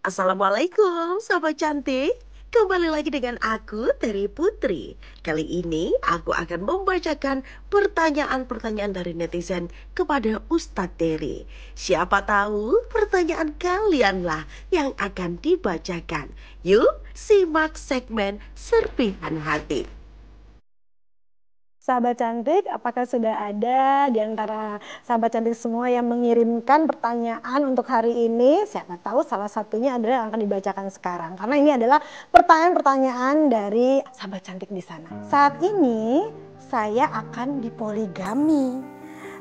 Assalamualaikum, sahabat cantik. Kembali lagi dengan aku, Terry Putri. Kali ini aku akan membacakan pertanyaan-pertanyaan dari netizen kepada Ustadz Terry. Siapa tahu pertanyaan kalianlah yang akan dibacakan. Yuk, simak segmen Serpihan Hati. Sahabat cantik, apakah sudah ada di antara sahabat cantik semua yang mengirimkan pertanyaan untuk hari ini? Siapa tahu salah satunya adalah yang akan dibacakan sekarang. Karena ini adalah pertanyaan-pertanyaan dari sahabat cantik di sana. Saat ini saya akan dipoligami.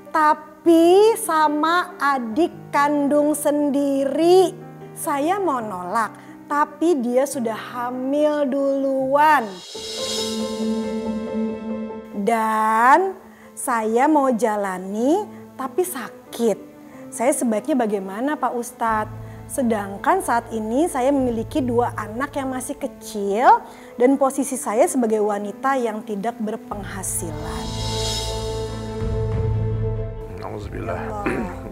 Tapi sama adik kandung sendiri. Saya mau nolak, tapi dia sudah hamil duluan. Dan saya mau jalani tapi sakit. Saya sebaiknya bagaimana Pak Ustadz? Sedangkan saat ini saya memiliki 2 anak yang masih kecil dan posisi saya sebagai wanita yang tidak berpenghasilan. Nauzubillah.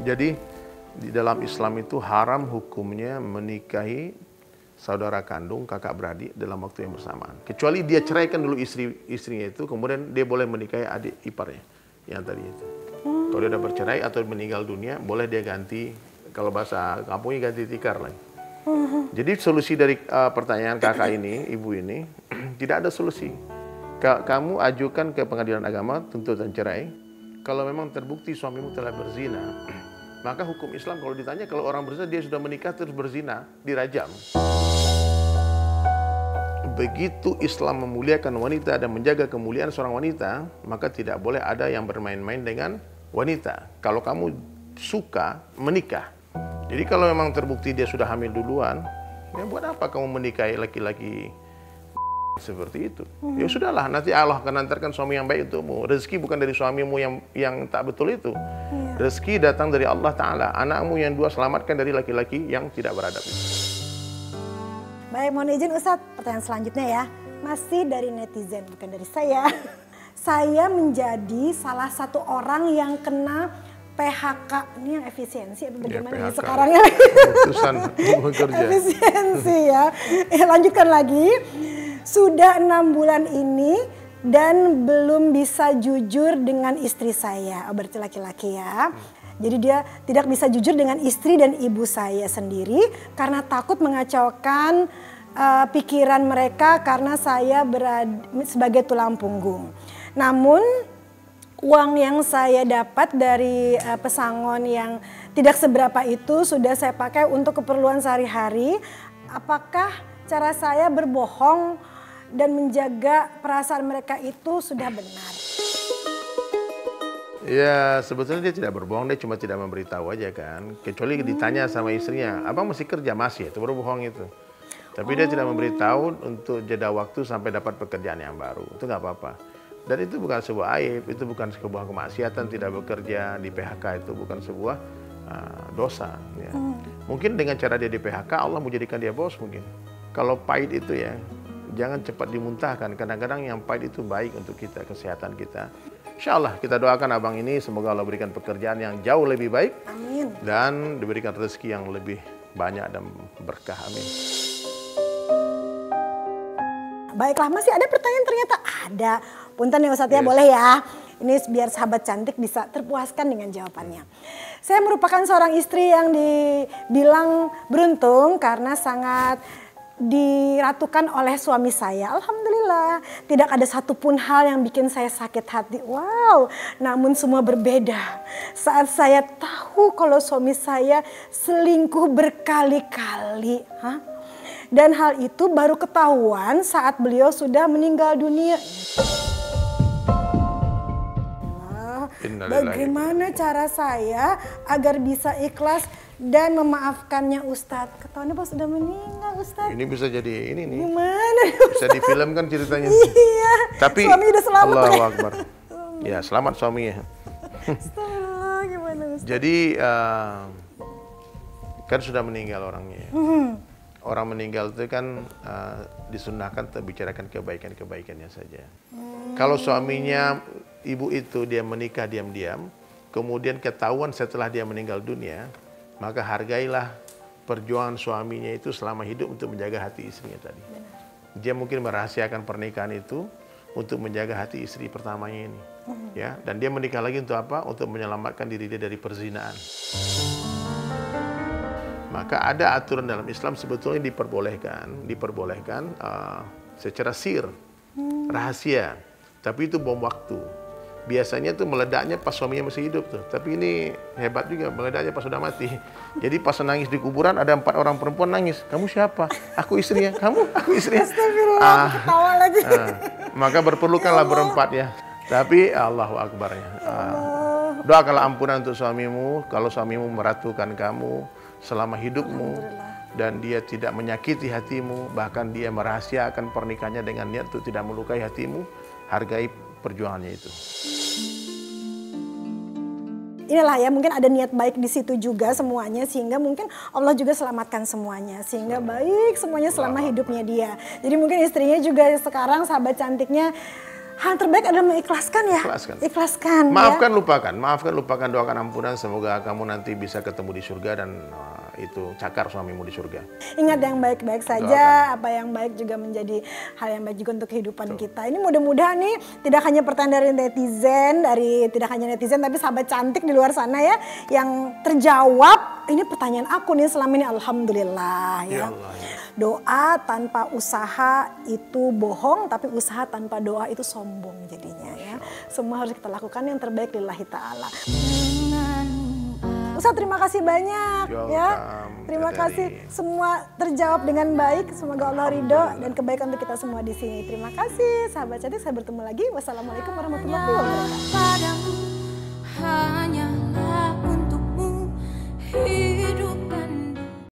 Jadi di dalam Islam itu haram hukumnya menikahi saudara kandung, kakak beradik dalam waktu yang bersamaan. Kecuali dia ceraikan dulu istrinya itu, kemudian dia boleh menikahi adik iparnya yang tadi itu. Kalau dia udah bercerai atau meninggal dunia, boleh dia ganti, kalau bahasa kampungnya ganti tikar lagi. Jadi solusi dari pertanyaan kakak ini, ibu ini, tidak ada solusi. Kamu ajukan ke pengadilan agama tuntutan cerai. Kalau memang terbukti suamimu telah berzina, maka hukum Islam kalau ditanya, kalau orang berzina dia sudah menikah terus berzina, dirajam. Begitu Islam memuliakan wanita dan menjaga kemuliaan seorang wanita, maka tidak boleh ada yang bermain-main dengan wanita. Kalau kamu suka menikah. Jadi kalau memang terbukti dia sudah hamil duluan, ya buat apa kamu menikahi laki-laki seperti itu? Ya sudahlah, nanti Allah akan antarkan suami yang baik untukmu. Rezeki bukan dari suamimu yang tak betul itu. Rezeki datang dari Allah Ta'ala. Anakmu yang 2 selamatkan dari laki-laki yang tidak beradab itu. Baik, mohon izin Ustadz, pertanyaan selanjutnya ya. Masih dari netizen, bukan dari saya. Saya menjadi salah satu orang yang kena PHK. Ini yang efisiensi atau bagaimana Ya, ini PHK. sekarang ya? Putusan bekerja. Efisiensi ya. Lanjutkan lagi. Sudah 6 bulan ini dan belum bisa jujur dengan istri saya. Oh, berarti laki-laki ya. Jadi dia tidak bisa jujur dengan istri dan ibu saya sendiri karena takut mengacaukan pikiran mereka karena saya sebagai tulang punggung. Namun uang yang saya dapat dari pesangon yang tidak seberapa itu sudah saya pakai untuk keperluan sehari-hari. Apakah cara saya berbohong dan menjaga perasaan mereka itu sudah benar? Ya sebetulnya dia tidak berbohong, dia cuma tidak memberitahu aja kan. Kecuali ditanya sama istrinya, abang masih kerja? Masih, itu baru bohong itu. Tapi dia tidak memberitahu untuk jeda waktu sampai dapat pekerjaan yang baru. Itu nggak apa-apa. Dan itu bukan sebuah aib, itu bukan sebuah kemaksiatan, tidak bekerja di PHK itu bukan sebuah dosa. Ya. Mungkin dengan cara dia di PHK, Allah mau jadikan dia bos mungkin. Kalau pahit itu ya, jangan cepat dimuntahkan. Kadang-kadang yang pahit itu baik untuk kita, kesehatan kita. Insya Allah kita doakan abang ini semoga Allah berikan pekerjaan yang jauh lebih baik. Amin. Dan diberikan rezeki yang lebih banyak dan berkah. Amin. Baiklah, masih ada pertanyaan ternyata ada. Punten ya Ustadz ya, boleh ya. Ini biar sahabat cantik bisa terpuaskan dengan jawabannya. Saya merupakan seorang istri yang dibilang beruntung karena sangat diratukan oleh suami saya. Alhamdulillah, tidak ada satupun hal yang bikin saya sakit hati. Wow, namun semua berbeda. Saat saya tahu kalau suami saya selingkuh berkali-kali. Dan hal itu baru ketahuan saat beliau sudah meninggal dunia. Bagaimana cara saya agar bisa ikhlas dan memaafkannya Ustadz? Ketahuannya pas sudah meninggal Ustadz. Ini bisa jadi ini nih. Gimana? Bisa difilmkan ceritanya. Iya. Tapi suami udah selamat. Allahu Akbar. Ya selamat suaminya. Astagfirullah, gimana Ustadz? Jadi kan sudah meninggal orangnya. Orang meninggal itu kan disunahkan bicarakan kebaikan-kebaikannya saja. Kalau suaminya ibu itu dia menikah diam-diam, kemudian ketahuan setelah dia meninggal dunia, maka hargailah perjuangan suaminya itu selama hidup untuk menjaga hati istrinya tadi. Dia mungkin merahasiakan pernikahan itu untuk menjaga hati istri pertamanya ini. Ya, dan dia menikah lagi untuk apa? Untuk menyelamatkan diri dia dari perzinaan. Maka ada aturan dalam Islam sebetulnya diperbolehkan secara sir, rahasia. Tapi itu bom waktu. Biasanya tuh meledaknya pas suaminya masih hidup tuh. Tapi ini hebat juga, meledaknya pas sudah mati. Jadi pas nangis di kuburan ada 4 orang perempuan nangis. Kamu siapa? Aku istrinya. Kamu? Aku istrinya. Astagfirullah, ketawa lagi. Maka berperlukanlah berempat ya. Tapi Allahu Akbar ya. Doakanlah ampunan untuk suamimu. Kalau suamimu meratukan kamu selama hidupmu. Dan dia tidak menyakiti hatimu. Bahkan dia merahasiakan pernikahannya dengan niat untuk tidak melukai hatimu. Hargai perjuangannya itu. Inilah ya, mungkin ada niat baik di situ juga semuanya, sehingga mungkin Allah juga selamatkan semuanya, sehingga baik semuanya selama hidupnya dia. Jadi mungkin istrinya juga sekarang, sahabat cantiknya, hal terbaik adalah mengikhlaskan ya. Ikhlaskan. Maafkan, ya. lupakan, doakan ampunan. Semoga kamu nanti bisa ketemu di surga dan itu cakar suamimu di surga. Ingat yang baik-baik saja, apa yang baik juga menjadi hal yang baik juga untuk kehidupan kita. Ini mudah-mudahan nih tidak hanya pertanyaan tidak hanya netizen, tapi sahabat cantik di luar sana ya, yang terjawab. Ini pertanyaan aku nih selama ini, alhamdulillah ya. Allah, ya. Doa tanpa usaha itu bohong, tapi usaha tanpa doa itu sombong jadinya ya. Semua harus kita lakukan yang terbaik lillahi ta'ala. Ustaz, terima kasih banyak ya. Terima kasih, semua terjawab dengan baik. Semoga Allah ridho dan kebaikan untuk kita semua di sini. Terima kasih sahabat cantik, saya bertemu lagi. Wassalamualaikum warahmatullahi wabarakatuh.